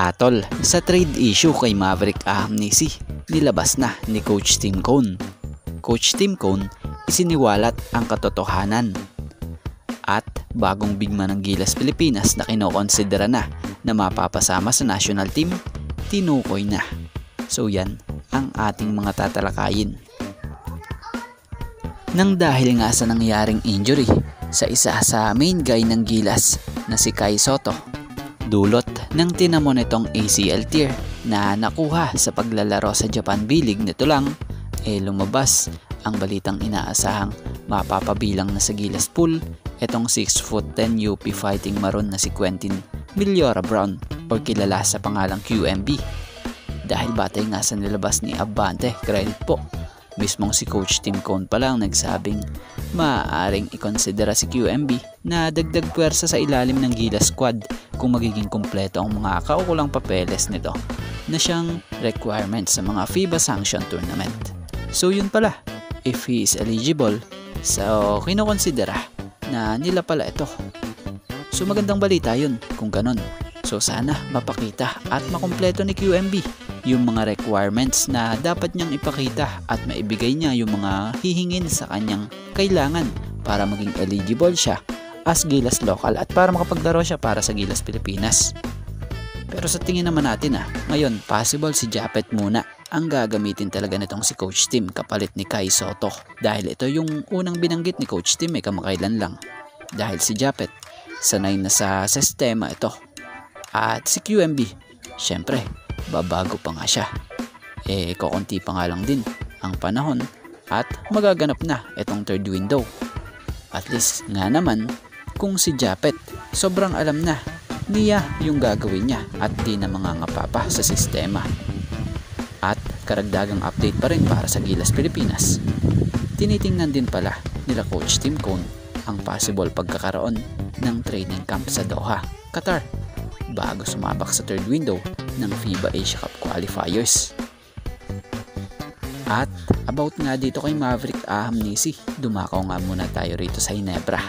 Hatol sa trade issue kay Maverick Ahmisi, nilabas na ni Coach Tim Cone. Coach Tim Cone isiniwalat ang katotohanan at bagong bigman ng Gilas Pilipinas na kinokonsidera na mapapasama sa national team, tinukoy na. So yan ang ating mga tatalakayin. Nang dahil nga sa nangyaring injury sa isa sa main guy ng Gilas na si Kai Sotto, dulot ng tinamo nitong ACL tear na nakuha sa paglalaro sa Japan B-League, nito lang lumabas ang balitang inaasahang mapapabilang na sa Gilas pool itong 6'10" UP Fighting Maroon na si Quentin Millora Brown o kilala sa pangalang QMB. Dahil batay nga sa nilabas ni Abante, credit po, mismong si Coach Tim Cone pa lang nagsabing maaaring ikonsidera si QMB na dagdag puwersa sa ilalim ng Gilas squad kung magiging kumpleto ang mga kaukulang papeles nito na siyang requirement sa mga FIBA sanction tournament. So yun pala, if he is eligible, so kinokonsidera na nila pala ito. So magandang balita yun kung ganun. So sana mapakita at makumpleto ni QMB yung mga requirements na dapat niyang ipakita at maibigay niya yung mga hihingin sa kanyang kailangan para maging eligible siya as Gilas local at para makapaglaro siya para sa Gilas Pilipinas. Pero sa tingin naman natin ngayon possible si Japet muna ang gagamitin talaga nitong si Coach Tim kapalit ni Kai Sotto, dahil ito yung unang binanggit ni Coach Tim kamakailan lang, dahil si Japet sanay na sa sistema ito at si QMB syempre babago pa nga siya, kukunti pa nga lang din ang panahon at magaganap na itong third window. At least nga naman kung si Japet sobrang alam na niya yung gagawin niya at di na mangangapa pa sa sistema. At karagdagang update pa rin para sa Gilas Pilipinas, tinitingnan din pala nila Coach Tim Cone ang possible pagkakaroon ng training camp sa Doha, Qatar bago sumabak sa third window ng FIBA Asia Cup qualifiers. At about nga dito kay Maverick Ahmisi, dumakaw nga muna tayo rito sa Ginebra.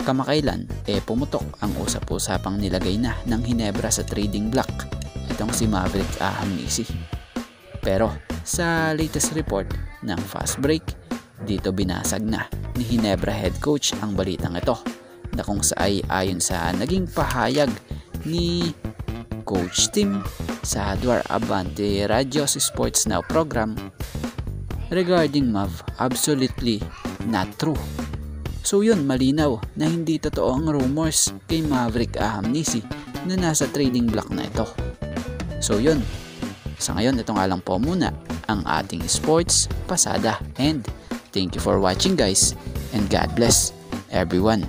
Kamakailan pumutok ang usap-usapang nilagay na ng Ginebra sa trading block itong si Maverick Ahmisi. Pero sa latest report ng Fast Break, dito binasag na ni Ginebra head coach ang balitang ito, na kung saan ayon sa naging pahayag ni Coach Tim sa Dwar Abante Radyo's Sports Now program regarding Mav, absolutely not true. So yun, malinaw na hindi totoo ang rumors kay Maverick Ahmisi na nasa trading block na ito. So yun, sa ngayon ito nga lang po muna ang ating sports pasada, and thank you for watching guys, and God bless everyone.